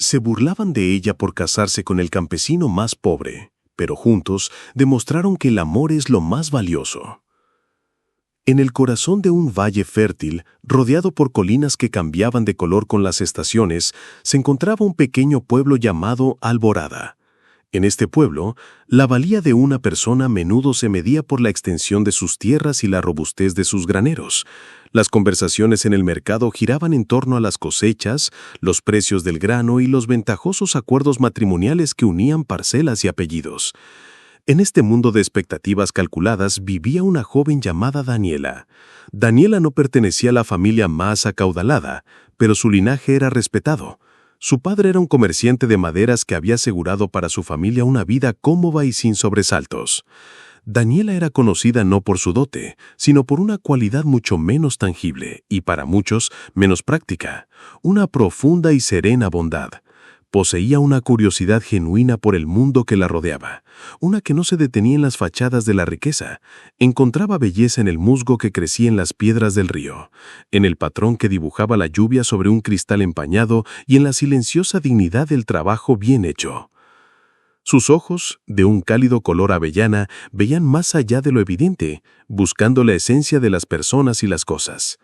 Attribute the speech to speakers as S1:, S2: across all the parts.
S1: se burlaban de ella por casarse con el campesino más pobre, pero juntos demostraron que el amor es lo más valioso. En el corazón de un valle fértil, rodeado por colinas que cambiaban de color con las estaciones, se encontraba un pequeño pueblo llamado Alborada. En este pueblo, la valía de una persona a menudo se medía por la extensión de sus tierras y la robustez de sus graneros. Las conversaciones en el mercado giraban en torno a las cosechas, los precios del grano y los ventajosos acuerdos matrimoniales que unían parcelas y apellidos. En este mundo de expectativas calculadas vivía una joven llamada Daniela. Daniela no pertenecía a la familia más acaudalada, pero su linaje era respetado. Su padre era un comerciante de maderas que había asegurado para su familia una vida cómoda y sin sobresaltos. Daniela era conocida no por su dote, sino por una cualidad mucho menos tangible y para muchos menos práctica, una profunda y serena bondad. Poseía una curiosidad genuina por el mundo que la rodeaba, una que no se detenía en las fachadas de la riqueza. Encontraba belleza en el musgo que crecía en las piedras del río, en el patrón que dibujaba la lluvia sobre un cristal empañado y en la silenciosa dignidad del trabajo bien hecho. Sus ojos, de un cálido color avellana, veían más allá de lo evidente, buscando la esencia de las personas y las cosas.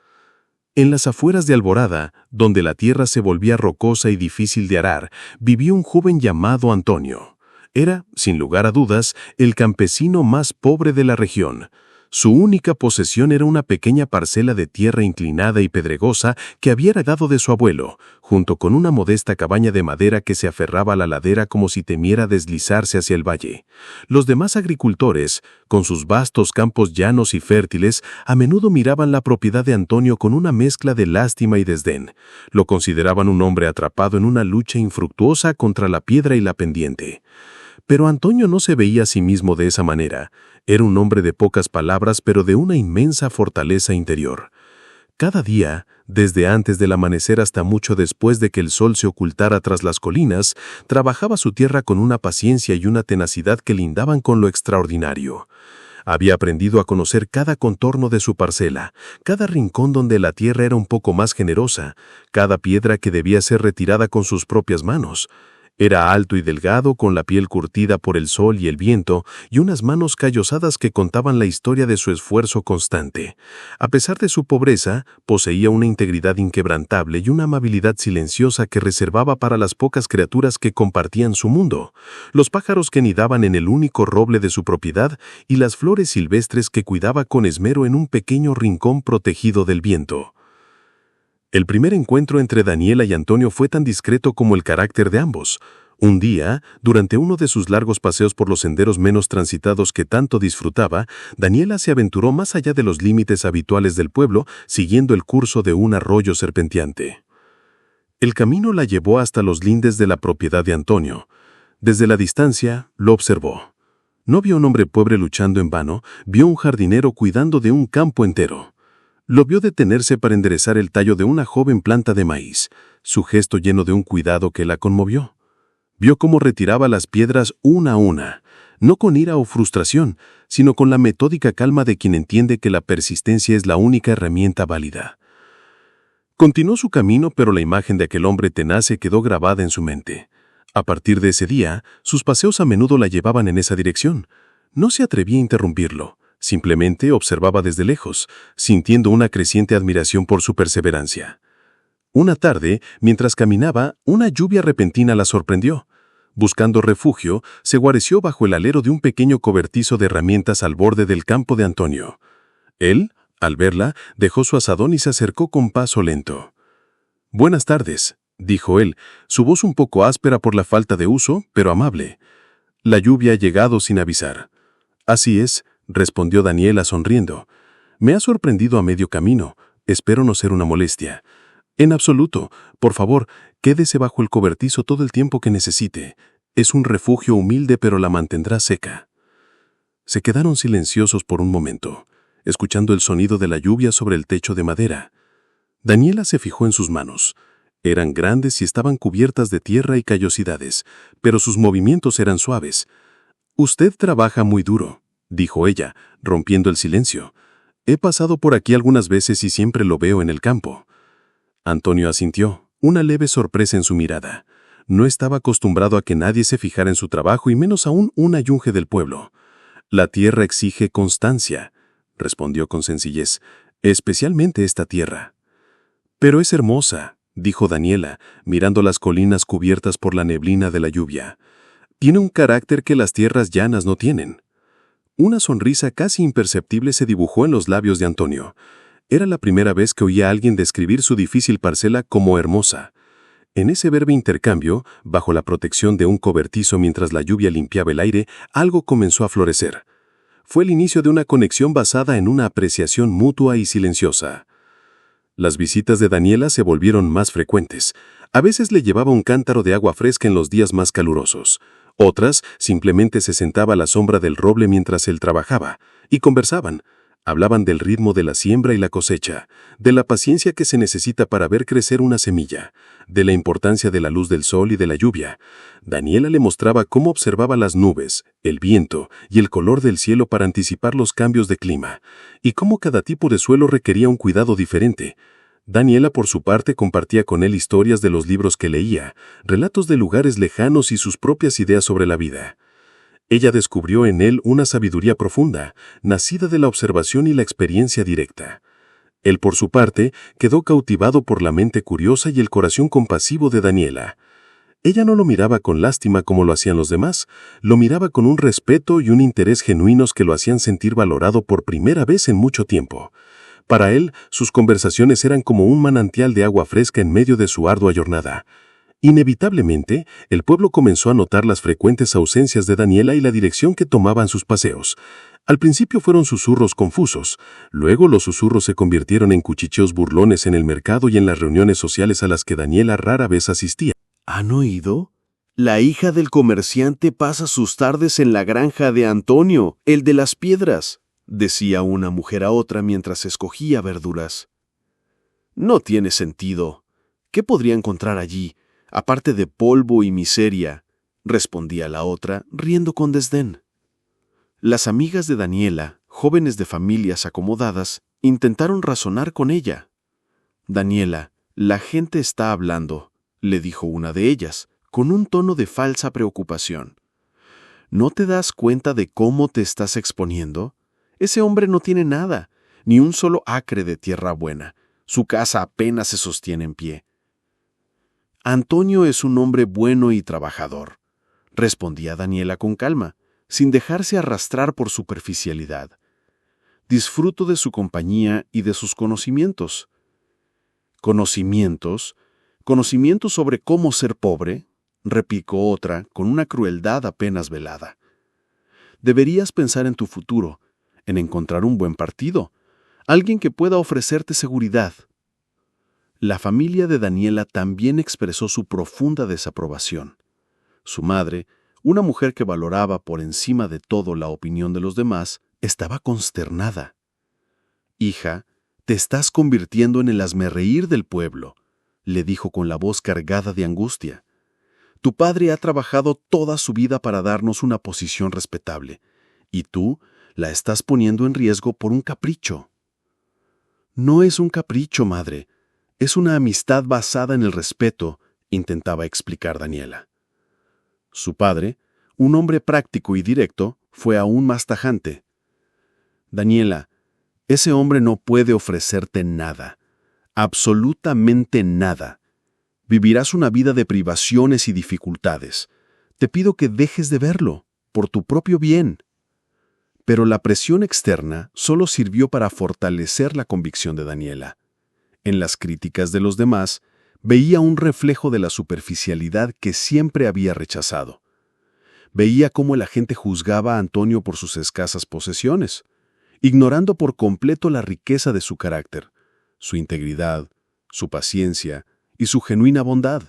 S1: En las afueras de Alborada, donde la tierra se volvía rocosa y difícil de arar, vivía un joven llamado Antonio. Era, sin lugar a dudas, el campesino más pobre de la región. Su única posesión era una pequeña parcela de tierra inclinada y pedregosa que había heredado de su abuelo, junto con una modesta cabaña de madera que se aferraba a la ladera como si temiera deslizarse hacia el valle. Los demás agricultores, con sus vastos campos llanos y fértiles, a menudo miraban la propiedad de Antonio con una mezcla de lástima y desdén. Lo consideraban un hombre atrapado en una lucha infructuosa contra la piedra y la pendiente. Pero Antonio no se veía a sí mismo de esa manera. Era un hombre de pocas palabras, pero de una inmensa fortaleza interior. Cada día, desde antes del amanecer hasta mucho después de que el sol se ocultara tras las colinas, trabajaba su tierra con una paciencia y una tenacidad que lindaban con lo extraordinario. Había aprendido a conocer cada contorno de su parcela, cada rincón donde la tierra era un poco más generosa, cada piedra que debía ser retirada con sus propias manos. Era alto y delgado, con la piel curtida por el sol y el viento, y unas manos callosadas que contaban la historia de su esfuerzo constante. A pesar de su pobreza, poseía una integridad inquebrantable y una amabilidad silenciosa que reservaba para las pocas criaturas que compartían su mundo, los pájaros que nidaban en el único roble de su propiedad y las flores silvestres que cuidaba con esmero en un pequeño rincón protegido del viento. El primer encuentro entre Daniela y Antonio fue tan discreto como el carácter de ambos. Un día, durante uno de sus largos paseos por los senderos menos transitados que tanto disfrutaba, Daniela se aventuró más allá de los límites habituales del pueblo, siguiendo el curso de un arroyo serpenteante. El camino la llevó hasta los lindes de la propiedad de Antonio. Desde la distancia, lo observó. No vio a un hombre pobre luchando en vano, vio a un jardinero cuidando de un campo entero. Lo vio detenerse para enderezar el tallo de una joven planta de maíz, su gesto lleno de un cuidado que la conmovió. Vio cómo retiraba las piedras una a una, no con ira o frustración, sino con la metódica calma de quien entiende que la persistencia es la única herramienta válida. Continuó su camino, pero la imagen de aquel hombre tenaz se quedó grabada en su mente. A partir de ese día, sus paseos a menudo la llevaban en esa dirección. No se atrevía a interrumpirlo. Simplemente observaba desde lejos, sintiendo una creciente admiración por su perseverancia. Una tarde, mientras caminaba, una lluvia repentina la sorprendió. Buscando refugio, se guareció bajo el alero de un pequeño cobertizo de herramientas al borde del campo de Antonio. Él, al verla, dejó su azadón y se acercó con paso lento. «Buenas tardes», dijo él, su voz un poco áspera por la falta de uso, pero amable. «La lluvia ha llegado sin avisar». «Así es», respondió Daniela sonriendo. «Me ha sorprendido a medio camino. Espero no ser una molestia». «En absoluto. Por favor, quédese bajo el cobertizo todo el tiempo que necesite. Es un refugio humilde, pero la mantendrá seca». Se quedaron silenciosos por un momento, escuchando el sonido de la lluvia sobre el techo de madera. Daniela se fijó en sus manos. Eran grandes y estaban cubiertas de tierra y callosidades, pero sus movimientos eran suaves. «Usted trabaja muy duro», dijo ella, rompiendo el silencio. «He pasado por aquí algunas veces y siempre lo veo en el campo». Antonio asintió, una leve sorpresa en su mirada. No estaba acostumbrado a que nadie se fijara en su trabajo y menos aún un ayunje del pueblo. «La tierra exige constancia», respondió con sencillez, «especialmente esta tierra». «Pero es hermosa», dijo Daniela, mirando las colinas cubiertas por la neblina de la lluvia. «Tiene un carácter que las tierras llanas no tienen». Una sonrisa casi imperceptible se dibujó en los labios de Antonio. Era la primera vez que oía a alguien describir su difícil parcela como hermosa. En ese breve intercambio, bajo la protección de un cobertizo mientras la lluvia limpiaba el aire, algo comenzó a florecer. Fue el inicio de una conexión basada en una apreciación mutua y silenciosa. Las visitas de Daniela se volvieron más frecuentes. A veces le llevaba un cántaro de agua fresca en los días más calurosos. Otras, simplemente se sentaba a la sombra del roble mientras él trabajaba, y conversaban. Hablaban del ritmo de la siembra y la cosecha, de la paciencia que se necesita para ver crecer una semilla, de la importancia de la luz del sol y de la lluvia. Daniela le mostraba cómo observaba las nubes, el viento y el color del cielo para anticipar los cambios de clima, y cómo cada tipo de suelo requería un cuidado diferente. Daniela, por su parte, compartía con él historias de los libros que leía, relatos de lugares lejanos y sus propias ideas sobre la vida. Ella descubrió en él una sabiduría profunda, nacida de la observación y la experiencia directa. Él, por su parte, quedó cautivado por la mente curiosa y el corazón compasivo de Daniela. Ella no lo miraba con lástima como lo hacían los demás, lo miraba con un respeto y un interés genuinos que lo hacían sentir valorado por primera vez en mucho tiempo. Para él, sus conversaciones eran como un manantial de agua fresca en medio de su ardua jornada. Inevitablemente, el pueblo comenzó a notar las frecuentes ausencias de Daniela y la dirección que tomaban sus paseos. Al principio fueron susurros confusos, luego los susurros se convirtieron en cuchicheos burlones en el mercado y en las reuniones sociales a las que Daniela rara vez asistía.
S2: ¿Han oído? La hija del comerciante pasa sus tardes en la granja de Antonio, el de las piedras, decía una mujer a otra mientras escogía verduras. No tiene sentido. ¿Qué podría encontrar allí, aparte de polvo y miseria?, respondía la otra, riendo con desdén. Las amigas de Daniela, jóvenes de familias acomodadas, intentaron razonar con ella. «Daniela, la gente está hablando», le dijo una de ellas, con un tono de falsa preocupación. «¿No te das cuenta de cómo te estás exponiendo? Ese hombre no tiene nada, ni un solo acre de tierra buena. Su casa apenas se sostiene en pie». «Antonio es un hombre bueno y trabajador», respondía Daniela con calma, sin dejarse arrastrar por superficialidad. «Disfruto de su compañía y de sus conocimientos». «¿Conocimientos? ¿Conocimientos sobre cómo ser pobre?», replicó otra con una crueldad apenas velada. «Deberías pensar en tu futuro, en encontrar un buen partido, alguien que pueda ofrecerte seguridad». La familia de Daniela también expresó su profunda desaprobación. Su madre, una mujer que valoraba por encima de todo la opinión de los demás, estaba consternada. «Hija, te estás convirtiendo en el hazmerreír del pueblo», le dijo con la voz cargada de angustia. «Tu padre ha trabajado toda su vida para darnos una posición respetable, y tú la estás poniendo en riesgo por un capricho». «No es un capricho, madre. Es una amistad basada en el respeto», intentaba explicar Daniela. Su padre, un hombre práctico y directo, fue aún más tajante. «Daniela, ese hombre no puede ofrecerte nada, absolutamente nada. Vivirás una vida de privaciones y dificultades. Te pido que dejes de verlo, por tu propio bien». Pero la presión externa solo sirvió para fortalecer la convicción de Daniela. En las críticas de los demás, veía un reflejo de la superficialidad que siempre había rechazado. Veía cómo la gente juzgaba a Antonio por sus escasas posesiones, ignorando por completo la riqueza de su carácter, su integridad, su paciencia y su genuina bondad.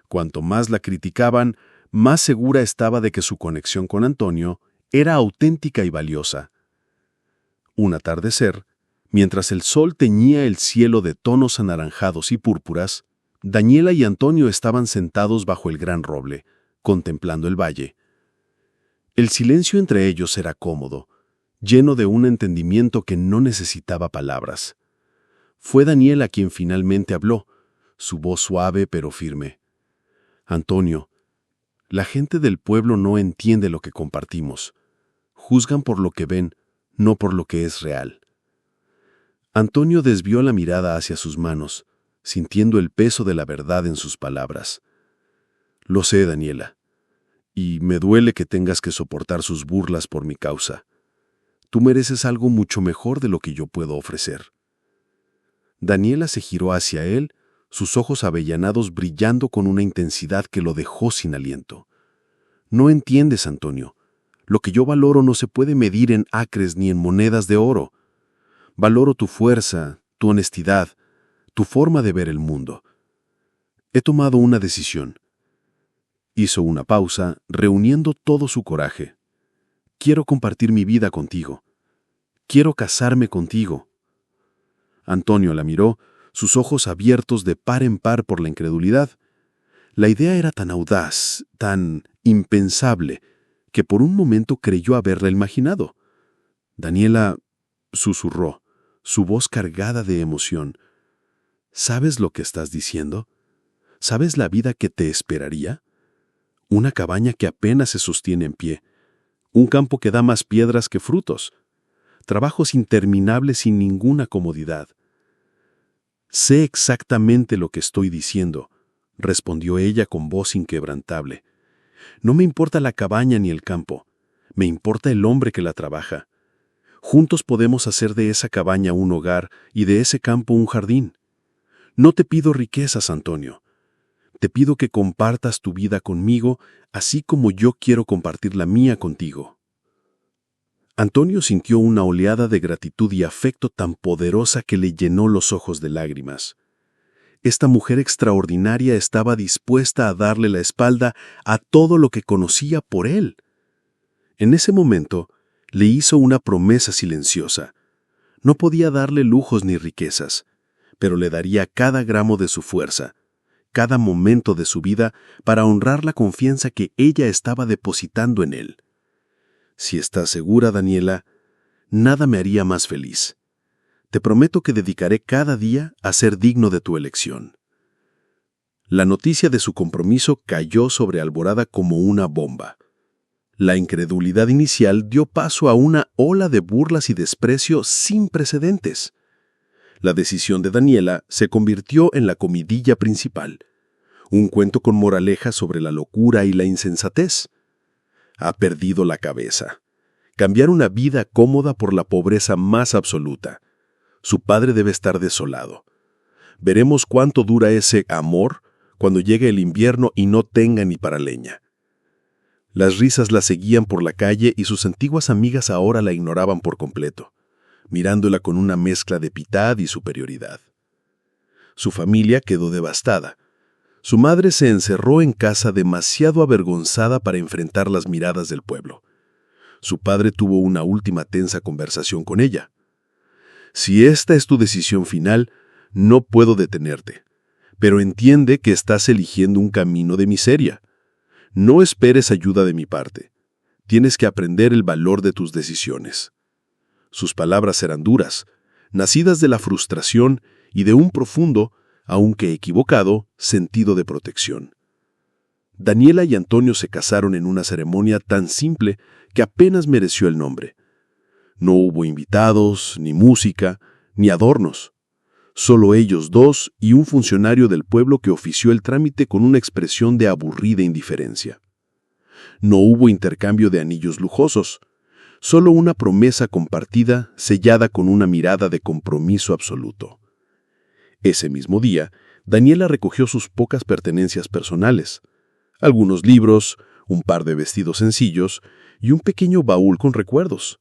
S2: Cuanto más la criticaban, más segura estaba de que su conexión con Antonio era auténtica y valiosa. Un atardecer, mientras el sol teñía el cielo de tonos anaranjados y púrpuras, Daniela y Antonio estaban sentados bajo el gran roble, contemplando el valle. El silencio entre ellos era cómodo, lleno de un entendimiento que no necesitaba palabras. Fue Daniela quien finalmente habló, su voz suave pero firme. Antonio, la gente del pueblo no entiende lo que compartimos. Juzgan por lo que ven, no por lo que es real. Antonio desvió la mirada hacia sus manos, sintiendo el peso de la verdad en sus palabras. Lo sé, Daniela, y me duele que tengas que soportar sus burlas por mi causa. Tú mereces algo mucho mejor de lo que yo puedo ofrecer. Daniela se giró hacia él, sus ojos avellanados brillando con una intensidad que lo dejó sin aliento. No entiendes, Antonio. Lo que yo valoro no se puede medir en acres ni en monedas de oro. Valoro tu fuerza, tu honestidad, tu forma de ver el mundo. He tomado una decisión. Hizo una pausa, reuniendo todo su coraje. Quiero compartir mi vida contigo. Quiero casarme contigo. Antonio la miró, sus ojos abiertos de par en par por la incredulidad. La idea era tan audaz, tan impensable, que por un momento creyó haberla imaginado. Daniela susurró, su voz cargada de emoción. ¿Sabes lo que estás diciendo? ¿Sabes la vida que te esperaría? Una cabaña que apenas se sostiene en pie, un campo que da más piedras que frutos, trabajos interminables sin ninguna comodidad. Sé exactamente lo que estoy diciendo, respondió ella con voz inquebrantable. No me importa la cabaña ni el campo, me importa el hombre que la trabaja. Juntos podemos hacer de esa cabaña un hogar y de ese campo un jardín. No te pido riquezas, Antonio. Te pido que compartas tu vida conmigo, así como yo quiero compartir la mía contigo. Antonio sintió una oleada de gratitud y afecto tan poderosa que le llenó los ojos de lágrimas. Esta mujer extraordinaria estaba dispuesta a darle la espalda a todo lo que conocía por él. En ese momento, le hizo una promesa silenciosa. No podía darle lujos ni riquezas, pero le daría cada gramo de su fuerza, cada momento de su vida para honrar la confianza que ella estaba depositando en él. Si estás segura, Daniela, nada me haría más feliz. Te prometo que dedicaré cada día a ser digno de tu elección. La noticia de su compromiso cayó sobre Alborada como una bomba. La incredulidad inicial dio paso a una ola de burlas y desprecio sin precedentes. La decisión de Daniela se convirtió en la comidilla principal, un cuento con moraleja sobre la locura y la insensatez. Ha perdido la cabeza. Cambiar una vida cómoda por la pobreza más absoluta. Su padre debe estar desolado. Veremos cuánto dura ese amor cuando llegue el invierno y no tenga ni para leña. Las risas la seguían por la calle y sus antiguas amigas ahora la ignoraban por completo, mirándola con una mezcla de piedad y superioridad. Su familia quedó devastada. Su madre se encerró en casa demasiado avergonzada para enfrentar las miradas del pueblo. Su padre tuvo una última tensa conversación con ella. Si esta es tu decisión final, no puedo detenerte, pero entiende que estás eligiendo un camino de miseria. No esperes ayuda de mi parte. Tienes que aprender el valor de tus decisiones. Sus palabras eran duras, nacidas de la frustración y de un profundo, aunque equivocado, sentido de protección. Daniela y Antonio se casaron en una ceremonia tan simple que apenas mereció el nombre. No hubo invitados, ni música, ni adornos. Solo ellos dos y un funcionario del pueblo que ofició el trámite con una expresión de aburrida indiferencia. No hubo intercambio de anillos lujosos, solo una promesa compartida sellada con una mirada de compromiso absoluto. Ese mismo día, Daniela recogió sus pocas pertenencias personales, algunos libros, un par de vestidos sencillos y un pequeño baúl con recuerdos,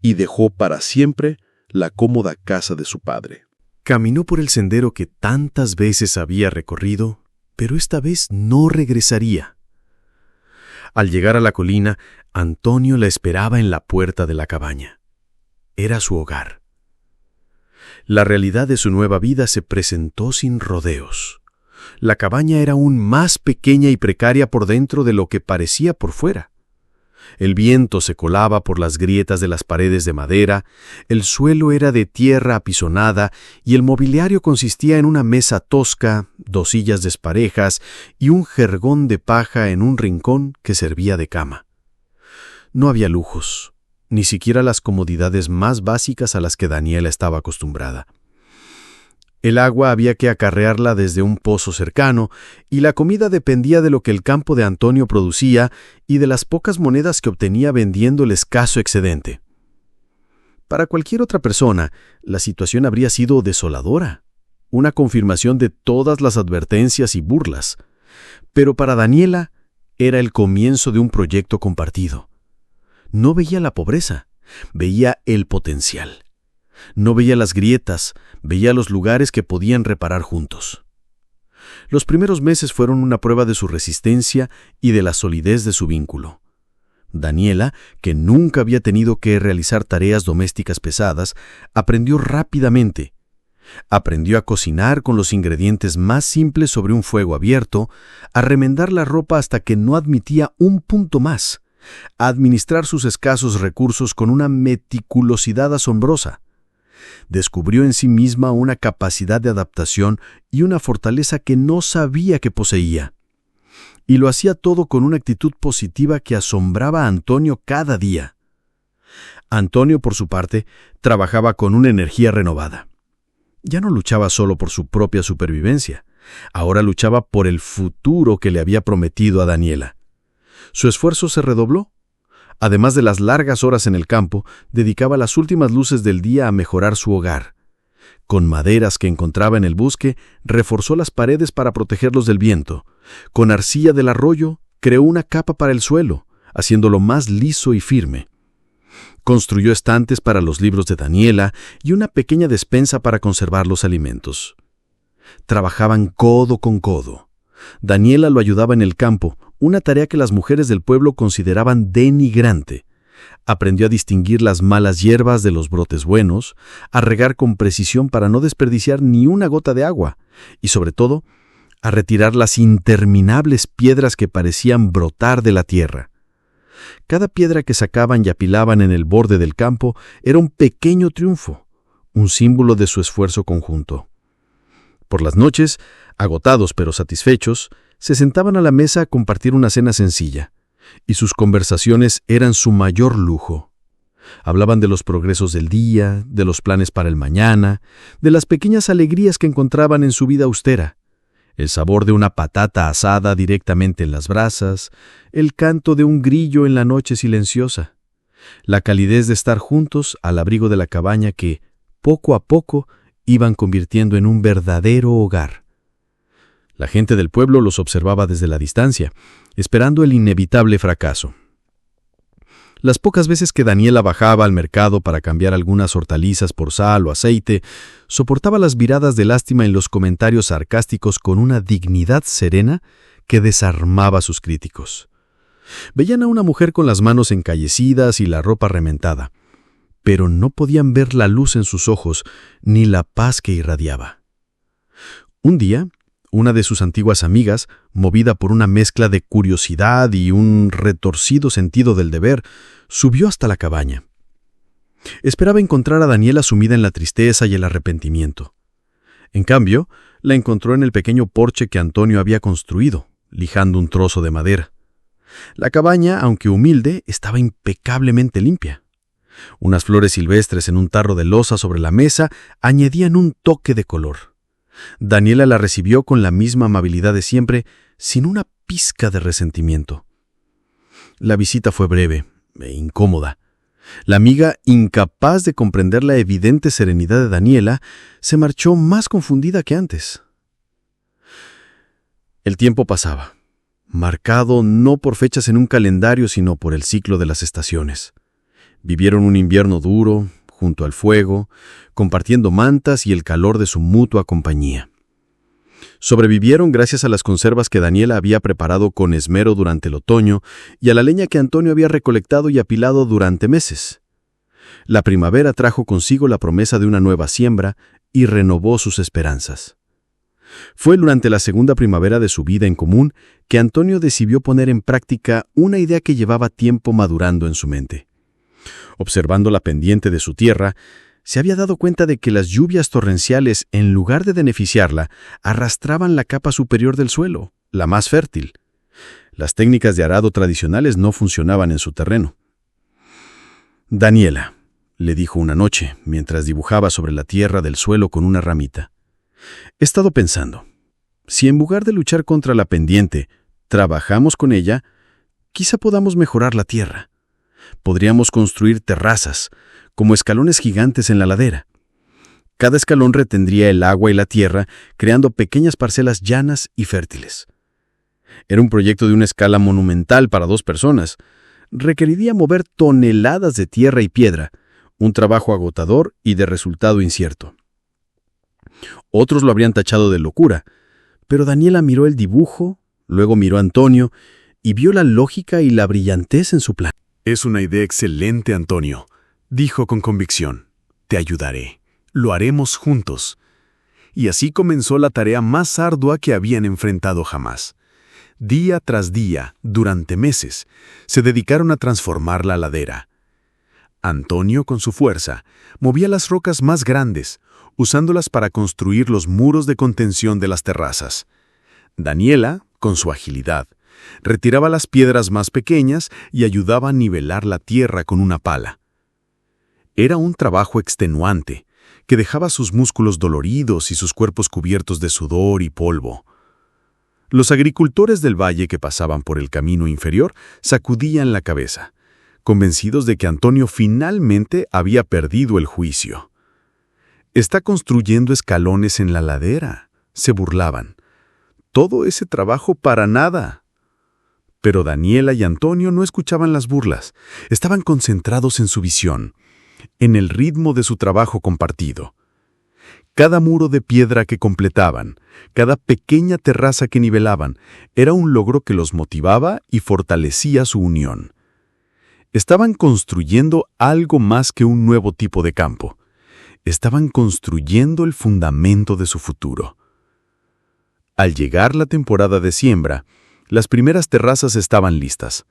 S2: y dejó para siempre la cómoda casa de su padre.
S1: Caminó por el sendero que tantas veces había recorrido, pero esta vez no regresaría. Al llegar a la colina, Antonio la esperaba en la puerta de la cabaña. Era su hogar. La realidad de su nueva vida se presentó sin rodeos. La cabaña era aún más pequeña y precaria por dentro de lo que parecía por fuera.
S2: El viento se colaba por las grietas de las paredes de madera, el suelo era de tierra apisonada y el mobiliario consistía en una mesa tosca, 2 sillas desparejas y un jergón de paja en un rincón que servía de cama. No había lujos, ni siquiera las comodidades más básicas a las que Daniela estaba acostumbrada. El agua había que acarrearla desde un pozo cercano, y la comida dependía de lo que el campo de Antonio producía y de las pocas monedas que obtenía vendiendo el escaso excedente. Para cualquier otra persona, la situación habría sido desoladora, una confirmación de todas las advertencias y burlas. Pero para Daniela era el comienzo de un proyecto compartido. No veía la pobreza, veía el potencial. No veía las grietas, veía los lugares que podían reparar juntos. Los primeros meses fueron una prueba de su resistencia y de la solidez de su vínculo. Daniela, que nunca había tenido que realizar tareas domésticas pesadas, aprendió rápidamente. Aprendió a cocinar con los ingredientes más simples sobre un fuego abierto, a remendar la ropa hasta que no admitía un punto más, a administrar sus escasos recursos con una meticulosidad asombrosa. Descubrió en sí misma una capacidad de adaptación y una fortaleza que no sabía que poseía. Y lo hacía todo con una actitud positiva que asombraba a Antonio cada día. Antonio, por su parte, trabajaba con una energía renovada. Ya no luchaba solo por su propia supervivencia, ahora luchaba por el futuro que le había prometido a Daniela. Su esfuerzo se redobló. Además de las largas horas en el campo, dedicaba las últimas luces del día a mejorar su hogar. Con maderas que encontraba en el bosque, reforzó las paredes para protegerlos del viento. Con arcilla del arroyo, creó una capa para el suelo, haciéndolo más liso y firme. Construyó estantes para los libros de Daniela y una pequeña despensa para conservar los alimentos. Trabajaban codo con codo. Daniela lo ayudaba en el campo, una tarea que las mujeres del pueblo consideraban denigrante. Aprendió a distinguir las malas hierbas de los brotes buenos, a regar con precisión para no desperdiciar ni una gota de agua, y sobre todo, a retirar las interminables piedras que parecían brotar de la tierra. Cada piedra que sacaban y apilaban en el borde del campo era un pequeño triunfo, un símbolo de su esfuerzo conjunto. Por las noches, agotados pero satisfechos, se sentaban a la mesa a compartir una cena sencilla, y sus conversaciones eran su mayor lujo. Hablaban de los progresos del día, de los planes para el mañana, de las pequeñas alegrías que encontraban en su vida austera, el sabor de una patata asada directamente en las brasas, el canto de un grillo en la noche silenciosa, la calidez de estar juntos al abrigo de la cabaña que, poco a poco, iban convirtiendo en un verdadero hogar. La gente del pueblo los observaba desde la distancia, esperando el inevitable fracaso. Las pocas veces que Daniela bajaba al mercado para cambiar algunas hortalizas por sal o aceite, soportaba las miradas de lástima y los comentarios sarcásticos con una dignidad serena que desarmaba a sus críticos. Veían a una mujer con las manos encallecidas y la ropa rementada, pero no podían ver la luz en sus ojos ni la paz que irradiaba. Un día, una de sus antiguas amigas, movida por una mezcla de curiosidad y un retorcido sentido del deber, subió hasta la cabaña. Esperaba encontrar a Daniela sumida en la tristeza y el arrepentimiento. En cambio, la encontró en el pequeño porche que Antonio había construido, lijando un trozo de madera. La cabaña, aunque humilde, estaba impecablemente limpia. Unas flores silvestres en un tarro de loza sobre la mesa añadían un toque de color. Daniela la recibió con la misma amabilidad de siempre, sin una pizca de resentimiento. La visita fue breve e incómoda. La amiga, incapaz de comprender la evidente serenidad de Daniela, se marchó más confundida que antes. El tiempo pasaba, marcado no por fechas en un calendario, sino por el ciclo de las estaciones. Vivieron un invierno duro, junto al fuego, compartiendo mantas y el calor de su mutua compañía. Sobrevivieron gracias a las conservas que Daniela había preparado con esmero durante el otoño y a la leña que Antonio había recolectado y apilado durante meses. La primavera trajo consigo la promesa de una nueva siembra y renovó sus esperanzas. Fue durante la segunda primavera de su vida en común que Antonio decidió poner en práctica una idea que llevaba tiempo madurando en su mente. Observando la pendiente de su tierra, se había dado cuenta de que las lluvias torrenciales, en lugar de beneficiarla, arrastraban la capa superior del suelo, la más fértil. Las técnicas de arado tradicionales no funcionaban en su terreno. «Daniela», le dijo una noche, mientras dibujaba sobre la tierra del suelo con una ramita, «he estado pensando, si en lugar de luchar contra la pendiente, trabajamos con ella, quizá podamos mejorar la tierra. Podríamos construir terrazas, como escalones gigantes en la ladera. Cada escalón retendría el agua y la tierra, creando pequeñas parcelas llanas y fértiles. Era un proyecto de una escala monumental para 2 personas. Requeriría mover toneladas de tierra y piedra, un trabajo agotador y de resultado incierto. Otros lo habrían tachado de locura, pero Daniela miró el dibujo, luego miró a Antonio y vio la lógica y la brillantez en su plan.
S1: «Es una idea excelente, Antonio», dijo con convicción. «Te ayudaré. Lo haremos juntos». Y así comenzó la tarea más ardua que habían enfrentado jamás. Día tras día, durante meses, se dedicaron a transformar la ladera. Antonio, con su fuerza, movía las rocas más grandes, usándolas para construir los muros de contención de las terrazas. Daniela, con su agilidad, retiraba las piedras más pequeñas y ayudaba a nivelar la tierra con una pala. Era un trabajo extenuante, que dejaba sus músculos doloridos y sus cuerpos cubiertos de sudor y polvo. Los agricultores del valle que pasaban por el camino inferior sacudían la cabeza, convencidos de que Antonio finalmente había perdido el juicio. «Está construyendo escalones en la ladera», se burlaban. «Todo ese trabajo para nada». Pero Daniela y Antonio no escuchaban las burlas, estaban concentrados en su visión, en el ritmo de su trabajo compartido. Cada muro de piedra que completaban, cada pequeña terraza que nivelaban, era un logro que los motivaba y fortalecía su unión. Estaban construyendo algo más que un nuevo tipo de campo. Estaban construyendo el fundamento de su futuro. Al llegar la temporada de siembra, las primeras terrazas estaban listas.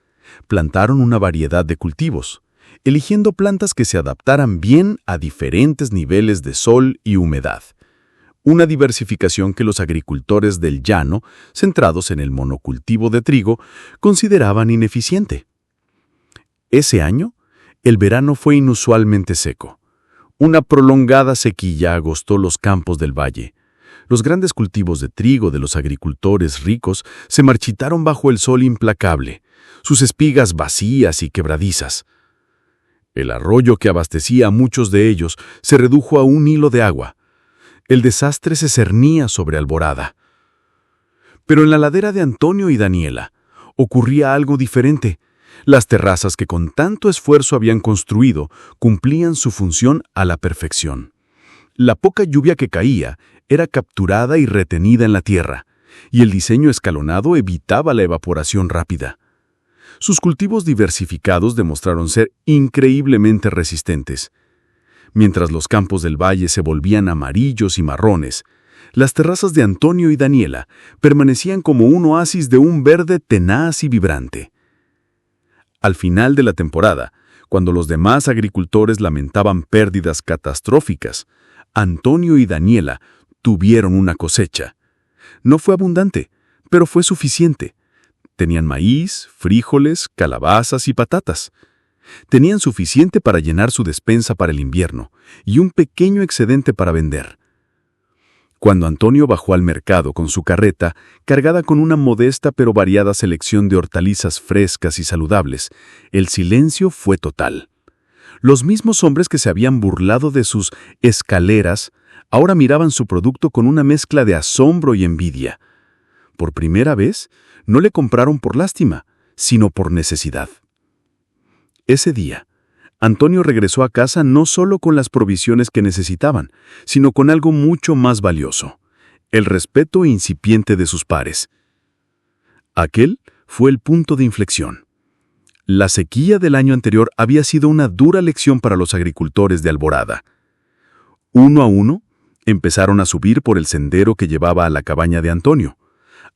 S1: Plantaron una variedad de cultivos, eligiendo plantas que se adaptaran bien a diferentes niveles de sol y humedad. Una diversificación que los agricultores del llano, centrados en el monocultivo de trigo, consideraban ineficiente. Ese año, el verano fue inusualmente seco. Una prolongada sequía agostó los campos del valle. Los grandes cultivos de trigo de los agricultores ricos se marchitaron bajo el sol implacable, sus espigas vacías y quebradizas. El arroyo que abastecía a muchos de ellos se redujo a un hilo de agua. El desastre se cernía sobre Alborada. Pero en la ladera de Antonio y Daniela ocurría algo diferente. Las terrazas que con tanto esfuerzo habían construido cumplían su función a la perfección. La poca lluvia que caía era capturada y retenida en la tierra, y el diseño escalonado evitaba la evaporación rápida. Sus cultivos diversificados demostraron ser increíblemente resistentes. Mientras los campos del valle se volvían amarillos y marrones, las terrazas de Antonio y Daniela permanecían como un oasis de un verde tenaz y vibrante. Al final de la temporada, cuando los demás agricultores lamentaban pérdidas catastróficas, Antonio y Daniela tuvieron una cosecha. No fue abundante, pero fue suficiente. Tenían maíz, frijoles, calabazas y patatas. Tenían suficiente para llenar su despensa para el invierno y un pequeño excedente para vender. Cuando Antonio bajó al mercado con su carreta, cargada con una modesta pero variada selección de hortalizas frescas y saludables, el silencio fue total. Los mismos hombres que se habían burlado de sus escaleras ahora miraban su producto con una mezcla de asombro y envidia. Por primera vez, no le compraron por lástima, sino por necesidad. Ese día, Antonio regresó a casa no solo con las provisiones que necesitaban, sino con algo mucho más valioso: el respeto incipiente de sus pares. Aquel fue el punto de inflexión. La sequía del año anterior había sido una dura lección para los agricultores de Alborada. Uno a uno,
S2: Empezaron a subir por el sendero que llevaba a la cabaña de Antonio,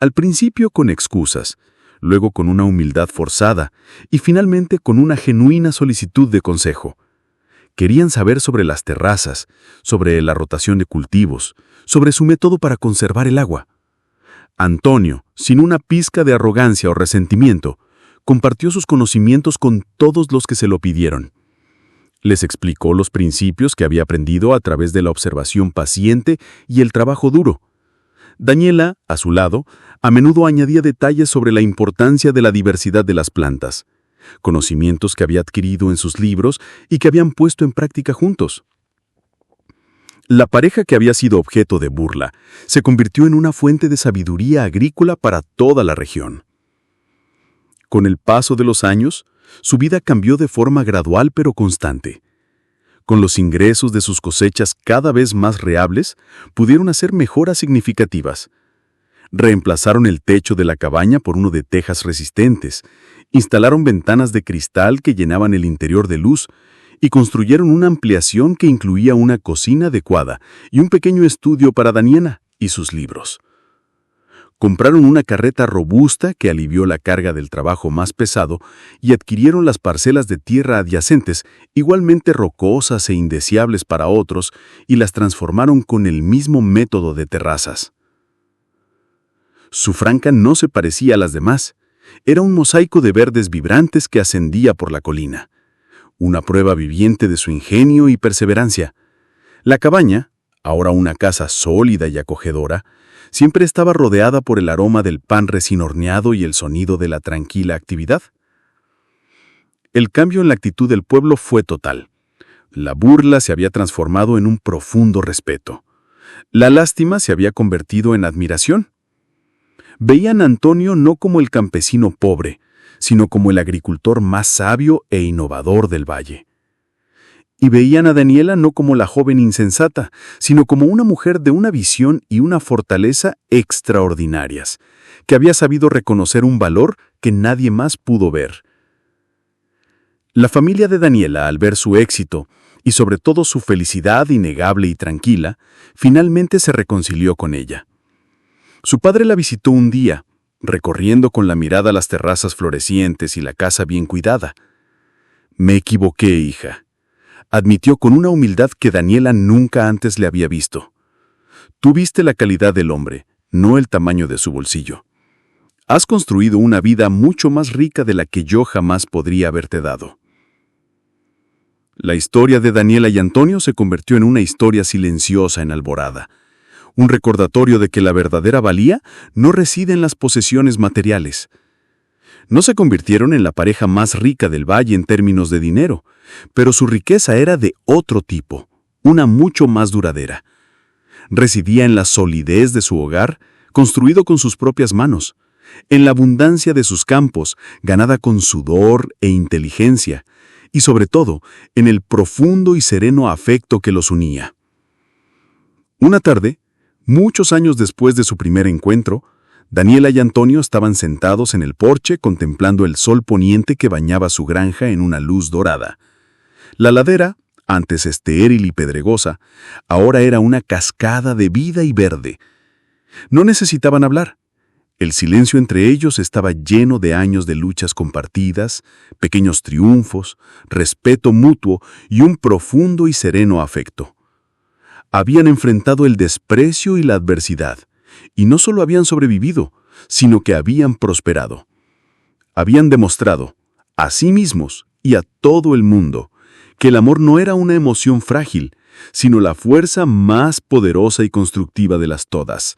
S2: al principio con excusas, luego con una humildad forzada y finalmente con una genuina solicitud de consejo. Querían saber sobre las terrazas, sobre la rotación de cultivos, sobre su método para conservar el agua. Antonio, sin una pizca de arrogancia o resentimiento, compartió sus conocimientos con todos los que se lo pidieron. Les explicó los principios que había aprendido a través de la observación paciente y el trabajo duro. Daniela, a su lado, a menudo añadía detalles sobre la importancia de la diversidad de las plantas, conocimientos que había adquirido en sus libros y que habían puesto en práctica juntos. La pareja que había sido objeto de burla se convirtió en una fuente de sabiduría agrícola para toda la región. Con el paso de los años, su vida cambió de forma gradual pero constante. Con los ingresos de sus cosechas cada vez más reables, pudieron hacer mejoras significativas. Reemplazaron el techo de la cabaña por uno de tejas resistentes, instalaron ventanas de cristal que llenaban el interior de luz y construyeron una ampliación que incluía una cocina adecuada y un pequeño estudio para Daniela y sus libros. Compraron una carreta robusta que alivió la carga del trabajo más pesado y adquirieron las parcelas de tierra adyacentes, igualmente rocosas e indeseables para otros, y las transformaron con el mismo método de terrazas. Su franca no se parecía a las demás. Era un mosaico de verdes vibrantes que ascendía por la colina. Una prueba viviente de su ingenio y perseverancia. La cabaña, ahora una casa sólida y acogedora, siempre estaba rodeada por el aroma del pan recién horneado y el sonido de la tranquila actividad. El cambio en la actitud del pueblo fue total. La burla se había transformado en un profundo respeto. La lástima se había convertido en admiración. Veían a Antonio no como el campesino pobre, sino como el agricultor más sabio e innovador del valle. Y veían a Daniela no como la joven insensata, sino como una mujer de una visión y una fortaleza extraordinarias, que había sabido reconocer un valor que nadie más pudo ver. La familia de Daniela, al ver su éxito, y sobre todo su felicidad innegable y tranquila, finalmente se reconcilió con ella. Su padre la visitó un día, recorriendo con la mirada las terrazas florecientes y la casa bien cuidada. «Me equivoqué, hija», admitió con una humildad que Daniela nunca antes le había visto. «Tú viste la calidad del hombre, no el tamaño de su bolsillo. Has construido una vida mucho más rica de la que yo jamás podría haberte dado». La historia de Daniela y Antonio se convirtió en una historia silenciosa en Alborada, un recordatorio de que la verdadera valía no reside en las posesiones materiales. No se convirtieron en la pareja más rica del valle en términos de dinero, pero su riqueza era de otro tipo, una mucho más duradera. Residía en la solidez de su hogar, construido con sus propias manos, en la abundancia de sus campos, ganada con sudor e inteligencia, y sobre todo, en el profundo y sereno afecto que los unía. Una tarde, muchos años después de su primer encuentro, Daniela y Antonio estaban sentados en el porche contemplando el sol poniente que bañaba su granja en una luz dorada. La ladera, antes estéril y pedregosa, ahora era una cascada de vida y verde. No necesitaban hablar. El silencio entre ellos estaba lleno de años de luchas compartidas, pequeños triunfos, respeto mutuo y un profundo y sereno afecto. Habían enfrentado el desprecio y la adversidad, y no solo habían sobrevivido, sino que habían prosperado. Habían demostrado, a sí mismos y a todo el mundo, que el amor no era una emoción frágil, sino la fuerza más poderosa y constructiva de las todas.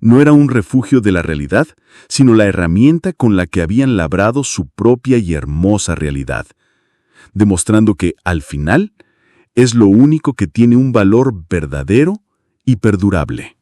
S2: No era un refugio de la realidad, sino la herramienta con la que habían labrado su propia y hermosa realidad, demostrando que, al final, es lo único que tiene un valor verdadero y perdurable.